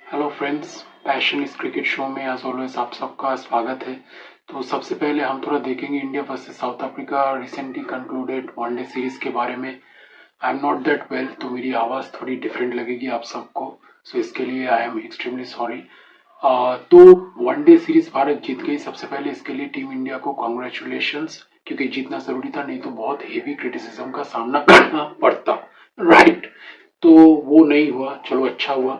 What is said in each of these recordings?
Hello friends, passion इस cricket show में as always आप सबका स्वागत है। तो सबसे पहले हम थोड़ा देखेंगे India versus south Africa recently concluded one day series के बारे में। I am not that well, तो मेरी आवाज़ थोड़ी डिफरेंट लगेगी आप सबको, सो इसके लिए आई एम एक्सट्रीमली सॉरी। तो वनडे सीरीज भारत जीत गई। सबसे पहले इसके लिए टीम इंडिया को कॉन्ग्रेचुलेशंस, क्योंकि जीतना जरूरी था, नहीं तो बहुत हेवी क्रिटिसिज्म का सामना करना पड़ता। राइट, तो वो नहीं हुआ, चलो अच्छा हुआ।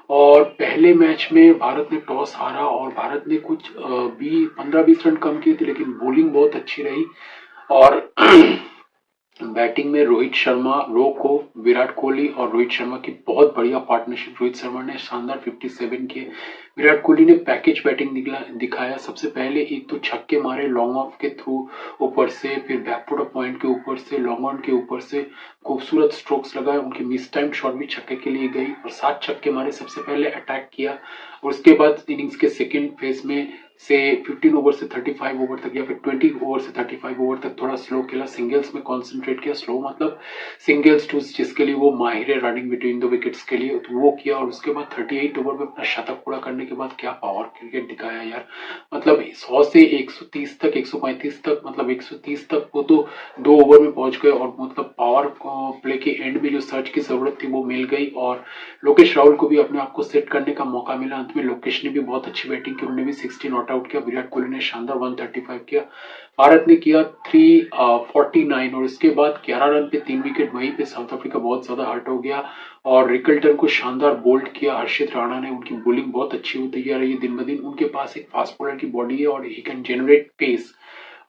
और पहले मैच में भारत ने टॉस हारा और भारत ने कुछ 15-20 रन कम किए थे, लेकिन बॉलिंग बहुत अच्छी रही। और बैटिंग में रोहित शर्मा, रोको, विराट कोहली और रोहित शर्मा की बहुत बढ़िया पार्टनरशिप। रोहित शर्मा ने शानदार 57 किए। विराट कोहली ने पैकेज बैटिंग दिखाया। सबसे पहले एक तो छक्के मारे लॉन्ग ऑफ के थ्रू ऊपर से, फिर बैकफुट ऑफ पॉइंट के ऊपर से, लॉन्ग ऑन के ऊपर से खूबसूरत स्ट्रोक्स लगाए। उनकी मिस टाइम शॉट भी छक्के के लिए गई और 7 छक्के मारे। सबसे पहले अटैक किया और उसके बाद इनिंग्स के सेकेंड फेज में से 15 ओवर से 35 ओवर तक या फिर 20 ओवर से 35 ओवर तक थोड़ा स्लो खेला। सिंगल्स में कॉन्सेंट्रेट किया। स्लो मतलब सिंगल्स टू, जिसके लिए वो माहिर है रनिंग बिटवीन द विकेट्स के लिए, तो वो किया। और उसके बाद 38 ओवर में अपना शतक पूरा करने के बाद क्या पावर क्रिकेट दिखाया यार। मतलब 100 से 130 तक, 135 तक, मतलब 130 तक वो तो 2 ओवर में पहुंच गए। और मतलब पावर प्ले के एंड में जो सर्च की जरूरत थी वो मिल गई और लोकेश राहुल को भी अपने आप को सेट करने का मौका मिला। अंत में लोकेश ने भी बहुत अच्छी बैटिंग की, उन्होंने भी 60 नॉट आउट किया। विराट कोहली ने शानदार 135 किया। भारत ने किया 349 और इसके बाद 11 रन पे 3 विकेट। वहीं पे साउथ अफ्रीका बहुत ज्यादा हर्ट हो गया और रिकल्टन को शानदार बोल्ड किया हर्षित राणा ने। उनकी बॉलिंग बहुत अच्छी होती जा रही है दिन ब दिन। उनके पास एक फास्ट बॉलर की बॉडी है और ही कैन जनरेट पेस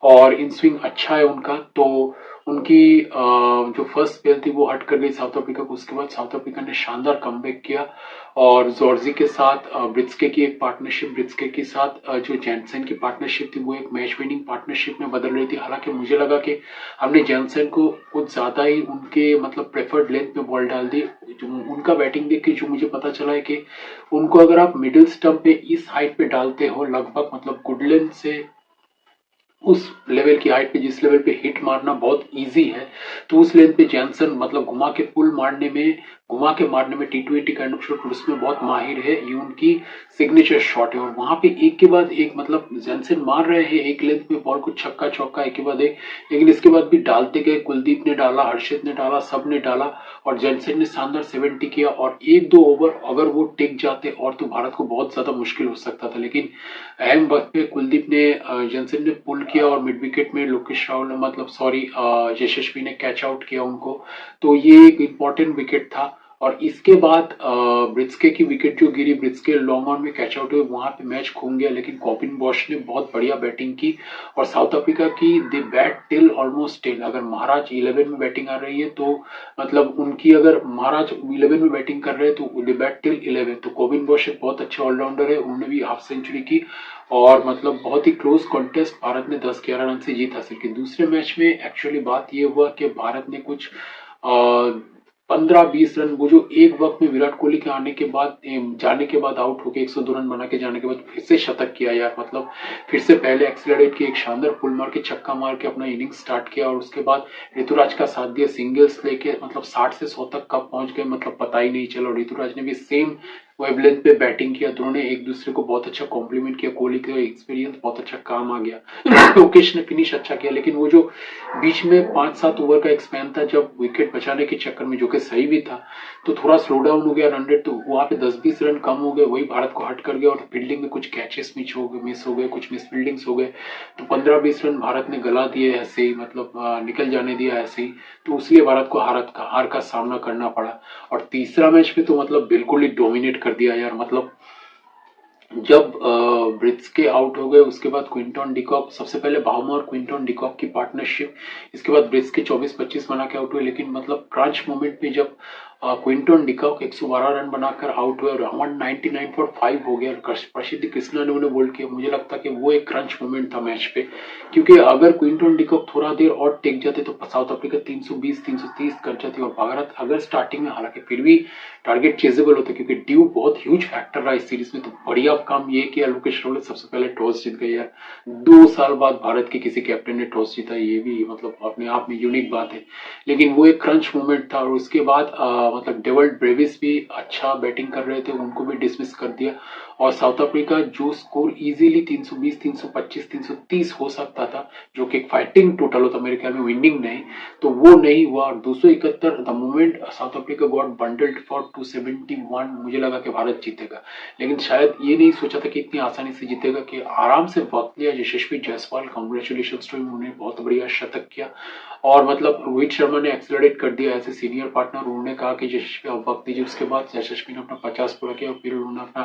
और इन स्विंग अच्छा है उनका। तो उनकी जो फर्स्ट स्पेल थी वो हट कर गई साउथ अफ्रीका को। उसके बाद साउथ अफ्रीका ने शानदार कमबैक किया और जॉर्जी के साथ ब्रिट्सके की एक पार्टनरशिप, ब्रिट्सके के साथ जो जैनसन की पार्टनरशिप थी वो एक मैच विनिंग पार्टनरशिप में बदल रही थी। हालांकि मुझे लगा कि हमने जैनसन को कुछ ज्यादा ही उनके मतलब प्रेफर्ड लेंथ में बॉल डाल दी। उनका बैटिंग देख के जो मुझे पता चला है कि उनको अगर आप मिडिल स्टंप पे इस हाइट पे डालते हो, लगभग मतलब गुडलैंड से उस लेवल की हाइट पे, जिस लेवल पे हिट मारना बहुत इजी है, तो उस लेवल पे जैनसन मतलब घुमा के मारने में टी20 काइंड ऑफ शॉट उसमें बहुत माहिर है। ये उनकी सिग्नेचर शॉट है और वहां पे एक के बाद एक मतलब जैनसन मार रहे हैं एक लेंथ में बॉल को, छक्का चौका एक के बाद एक, लेकिन इसके बाद भी डालते गए। कुलदीप ने डाला, हर्षित ने डाला, सब ने डाला और जैनसन ने शानदार 70 किया। और एक दो ओवर अगर वो टिक जाते और तो भारत को बहुत ज्यादा मुश्किल हो सकता था, लेकिन अहम वक्त पे कुलदीप ने जॉनसन ने पुल किया और मिड विकेट में लोकेश राहुल ने मतलब सॉरी यशस्वी ने कैच आउट किया उनको। तो ये एक इम्पोर्टेंट विकेट था। और इसके बाद ब्रिट्सके की विकेट जो गिरी, ब्रिट्सके लॉन्ग ऑन में कैच आउट हुए, वहां पे मैच घूम गया। लेकिन कॉबिन बॉश ने बहुत बढ़िया बैटिंग की और साउथ अफ्रीका की दे बैट टिल ऑलमोस्ट टिल। अगर महाराज 11 में बैटिंग आ रही है तो मतलब उनकी, अगर महाराज 11 में बैटिंग कर रहे हैं तो दे बैट टिल 11। तो कॉबिन बॉश एक बहुत अच्छे ऑलराउंडर है, उन्होंने भी हाफ सेंचुरी की और मतलब बहुत ही क्लोज कॉन्टेस्ट, भारत ने 10-11 रन से जीत हासिल की। दूसरे मैच में एक्चुअली बात यह हुआ कि भारत ने कुछ 15-20 रन, वो जो एक वक्त में विराट कोहली के आने के बाद जाने के बाद आउट होकर 102 रन बना के जाने के बाद फिर से शतक किया यार। मतलब फिर से पहले एक्सीलरेट की, एक शानदार पुल मार के छक्का मार के अपना इनिंग स्टार्ट किया और उसके बाद ऋतुराज का साथ दिया। सिंगल्स लेके मतलब 60 से 100 तक कब पहुंच गए मतलब पता ही नहीं चला। ऋतुराज ने भी सेम वेवलेंथ पे बैटिंग किया। दोनों ने एक दूसरे को बहुत अच्छा कॉम्प्लीमेंट किया। कोहली का एक्सपीरियंस बहुत अच्छा काम आ गया। लोकेश ने फिनिश अच्छा किया, लेकिन वो जो बीच में 5-7 ओवर का एक स्पैन था जब विकेट बचाने के चक्कर में, जो कि सही भी था, तो थोड़ा स्लो डाउन हो गया रन रेट, तो वहां पे 10-20 रन कम हो गए, वही भारत को हट कर गया। और फील्डिंग में कुछ कैचेस मिस हो गए, कुछ मिस फील्डिंग्स हो गए, तो 15-20 रन भारत ने गला दिए ऐसे ही, मतलब निकल जाने दिया ऐसे ही। तो इसलिए भारत को हार का सामना करना पड़ा। और तीसरा मैच में तो मतलब बिल्कुल ही डोमिनेट कर दिया यार। मतलब जब ब्रिट्स के आउट हो गए उसके बाद क्विंटन डिकॉक, सबसे पहले बाउमा और क्विंटन डिकॉक की पार्टनरशिप, इसके बाद ब्रिट्स के 24-25 बना के आउट हुए। लेकिन मतलब क्रंच मोमेंट में जब क्विंटन डिकॉक 112 रन बनाकर आउट हुए और 199 फॉर 5 हो गया, प्रसिद्ध कृष्णा ने उन्हें बोल्ड किया, मुझे लगता कि वो एक क्रंच मोमेंट था मैच पे। क्योंकि अगर क्विंटन डिकॉक थोड़ा देर और टिक जाते तो साउथ अफ्रीका 320-330 कर जाती और भारत अगर स्टार्टिंग में, हालांकि फिर भी टारगेट चेजेबल होता क्योंकि ड्यू बहुत ह्यूज फैक्टर रहा इस सीरीज में। तो बढ़िया काम ये किया लोकेश राहुल ने, सबसे पहले टॉस जीत गए यार। 2 साल बाद भारत के किसी कैप्टन ने टॉस जीता, ये भी मतलब अपने आप में यूनिक बात है। लेकिन वो एक क्रंच मोमेंट था और उसके बाद मतलब डेविड ब्रेविस भी अच्छा बैटिंग कर रहे थे, उनको भी डिसमिस कर दिया। और साउथ अफ्रीका जो स्कोर इजीली 320, 325, 330 हो सकता था, जो कि एक फाइटिंग टोटल होता मेरे ख्याल में, विनिंग नहीं, तो वो नहीं हुआ। और 271 the moment south Africa got bundled for 271, मुझे लगा कि भारत जीतेगा, लेकिन शायद ये नहीं सोचा था कि इतनी आसानी से जीतेगा, कि आराम से वक्त लिया। यशस्वी जायसवाल, कांग्रेचुलेशन टू हिम, उन्होंने बहुत बढ़िया शतक किया। और मतलब रोहित शर्मा ने एक्सेलरेट कर दिया एज ए सीनियर पार्टनर, उन्होंने कहा कि यशस्वी आप वक्त दीजिए। उसके बाद यशस्वी ने अपना 50 पूरा किया और फिर उन्होंने अपना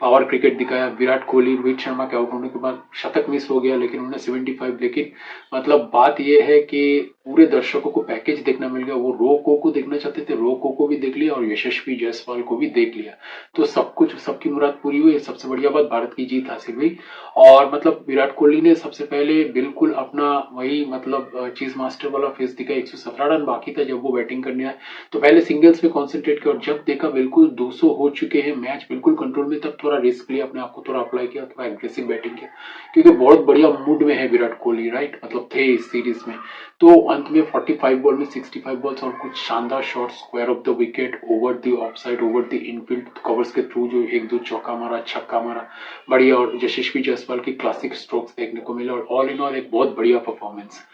पावर क्रिकेट दिखाया। विराट कोहली रोहित शर्मा के आउट होने के बाद शतक मिस हो गया, लेकिन उन्होंने 75, लेकिन मतलब बात यह है कि पूरे दर्शकों को पैकेज देखना मिल गया। वो रोको को देखना चाहते थे, रोको को भी देख लिया और यशस्वी जायसवाल को भी देख लिया, तो सब कुछ, सबकी मुराद पूरी हुई। सबसे बढ़िया बात, भारत की जीत हासिल हुई। और मतलब विराट कोहली ने सबसे पहले बिल्कुल अपना वही मतलब चीज मास्टर वाला फेस दिखा। 117 रन बाकी था जब वो बैटिंग करने आए, तो पहले सिंगल्स पे कॉन्सेंट्रेट किया, और जब देखा बिल्कुल 200 हो चुके हैं, मैच बिल्कुल कंट्रोल में, तब थोड़ा रिस्क लिया, अपने आप को थोड़ा अप्लाई किया, थोड़ा एग्रेसिव बैटिंग किया, क्योंकि बहुत बढ़िया मूड में है विराट कोहली, राइट, मतलब थे इस सीरीज में। तो अंत में 45 बॉल में 65 बॉल्स और कुछ शानदार shot, square of the wicket, over the of side, over the Enfield covers के थ्रू जो एक दो चौका मारा, छक्का मारा, बढ़िया। और यशस्वी जायसवाल की क्लासिक स्ट्रोक्स देखने को मिले, और ऑल इन ऑल एक बहुत बढ़िया परफॉर्मेंस।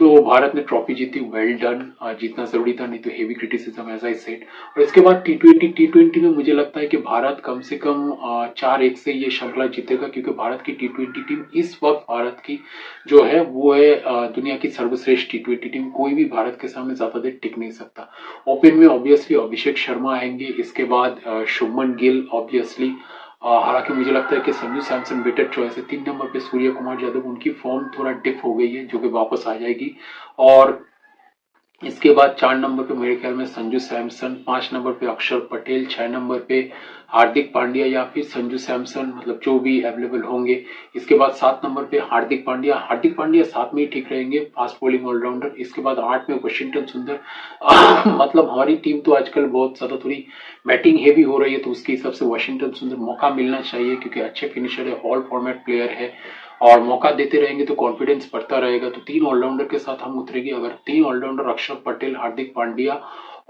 तो भारत ने ट्रॉफी जीती, वेल डन। जीतना जरूरी था, नहीं तो heavy criticism as I said. और इसके बाद टी20 में मुझे लगता है कि भारत कम से कम 4-1 से ये श्रृंखला जीतेगा, क्योंकि भारत की टी20 टीम इस वक्त, भारत की जो है वो है दुनिया की सर्वश्रेष्ठ टी20 टीम। कोई भी भारत के सामने ज्यादा देर टिक नहीं सकता। ओपन में ऑब्वियसली अभिषेक शर्मा आएंगे, इसके बाद शुभमन गिल ऑब्वियसली। हालांकि मुझे लगता है कि संजू सैमसन बेटर चॉइस है। 3 नंबर पे सूर्य कुमार यादव, उनकी फॉर्म थोड़ा डिप हो गई है, जो कि वापस आ जाएगी। और इसके बाद 4 नंबर पे मेरे ख्याल में संजू सैमसन, 5 नंबर पे अक्षर पटेल, 6 नंबर पे हार्दिक पांड्या या फिर संजू सैमसन, मतलब जो भी अवेलेबल होंगे। इसके बाद 7 नंबर पे हार्दिक पांड्या साथ में ही ठीक रहेंगे, फास्ट बॉलिंग ऑलराउंडर। इसके बाद 8 में वाशिंगटन सुंदर। मतलब हमारी टीम तो आजकल बहुत ज्यादा थोड़ी बैटिंग हेवी हो रही है, तो उसके हिसाब से वाशिंगटन सुंदर मौका मिलना चाहिए, क्योंकि अच्छे फिनिशर है, ऑल फॉर्मेट प्लेयर है, और मौका देते रहेंगे तो कॉन्फिडेंस बढ़ता रहेगा। तो 3 ऑलराउंडर के साथ हम उतरेंगे। अगर 3 ऑलराउंडर अक्षर पटेल, हार्दिक पांड्या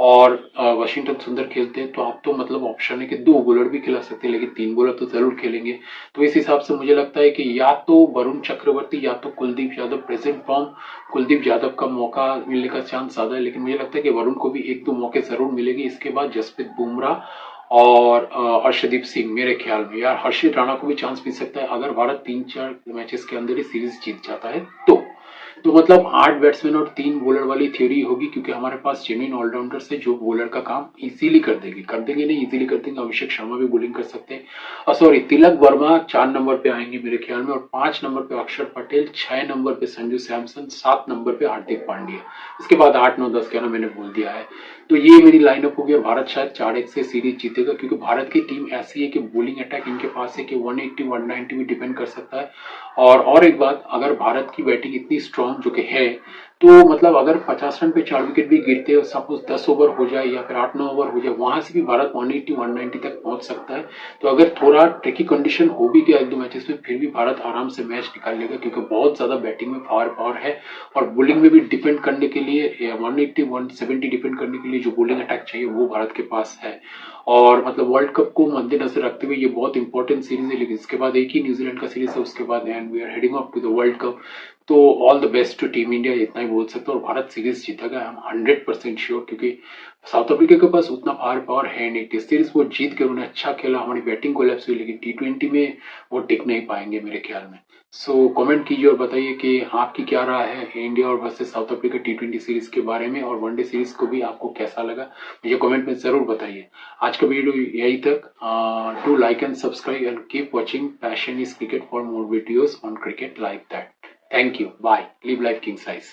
और वाशिंगटन सुंदर खेलते हैं, तो आप तो मतलब ऑप्शन है कि 2 बॉलर भी खिला सकते हैं, लेकिन 3 बॉलर तो जरूर खेलेंगे। तो इस हिसाब से मुझे लगता है कि या तो वरुण चक्रवर्ती या तो कुलदीप यादव, प्रेजेंट फॉर्म कुलदीप यादव का मौका मिलने का चांस ज्यादा है, लेकिन मुझे लगता है कि वरुण को भी 1-2 मौके जरूर मिलेंगे। इसके बाद जसप्रीत बुमराह और अर्शदीप सिंह, मेरे ख्याल में यार हर्षित राणा को भी चांस मिल सकता है, अगर भारत 3-4 मैचेस के अंदर ही सीरीज जीत जाता है तो मतलब 8 बैट्समैन और 3 बॉलर वाली थ्योरी होगी, क्योंकि हमारे पास जेन्युइन ऑलराउंडर से जो बॉलर का काम इजीली कर देंगे नहीं, इजीली कर देंगे। अभिषेक शर्मा भी बॉलिंग कर सकते हैं, और सॉरी तिलक वर्मा 4 नंबर पे आएंगे मेरे ख्याल में, और 5 नंबर पे अक्षर पटेल, 6 नंबर पे संजू सैमसन, 7 नंबर पे हार्दिक पांड्या। इसके बाद 8, 9, 10 कहना मैंने बोल दिया है। तो ये मेरी लाइनअप हो गया। भारत शायद 4-1 से सीरीज जीतेगा, क्योंकि भारत की टीम ऐसी है कि बॉलिंग अटैक इनके पास है कि 180, 190 भी डिपेंड कर सकता है। और एक बात, अगर भारत की बैटिंग इतनी स्ट्रांग जो कि है, तो मतलब अगर 50 रन पे 4 विकेट भी गिरते हैं, सपोज 10 ओवर हो जाए या फिर 8-9 ओवर हो जाए, वहां से भी भारत 180, 190 तक पहुंच सकता है। तो अगर थोड़ा ट्रिकी कंडीशन हो भी गया 1-2 मैचेस में, फिर भी भारत आराम से मैच निकाल लेगा, क्योंकि बहुत ज्यादा बैटिंग में पावर है, और बॉलिंग में भी डिपेंड करने के लिए 180, 170 डिपेंड करने के लिए जो बॉलिंग अटैक चाहिए वो भारत के पास है। और मतलब वर्ल्ड कप को मद्देनजर रखते हुए ये बहुत इंपॉर्टेंट सीरीज है, लेकिन इसके बाद एक ही न्यूजीलैंड का सीरीज है उसके बाद, and we are heading up to the world cup. तो all the best to team India, इतना ही बोल सकते हैं। और भारत सीरीज जीतेगा, आई एम 100% श्योर, क्योंकि साउथ अफ्रीका के पास उतना फायर पावर है नहीं। टेस्ट सीरीज वो जीत के उन्होंने अच्छा खेला, हमारी बैटिंग कोलैप्स हुई, लेकिन टी20 में वो टिक नहीं पाएंगे मेरे ख्याल में। सो कमेंट कीजिए और बताइए कि आपकी क्या राय है इंडिया और वर्सेस साउथ अफ्रीका टी20 सीरीज के बारे में, और वनडे सीरीज को भी आपको कैसा लगा मुझे कमेंट में जरूर बताइए। आज का वीडियो यही तक। Do like and subscribe and keep watching passion is cricket for more videos on cricket like that. Thank you. Bye. Live life king size.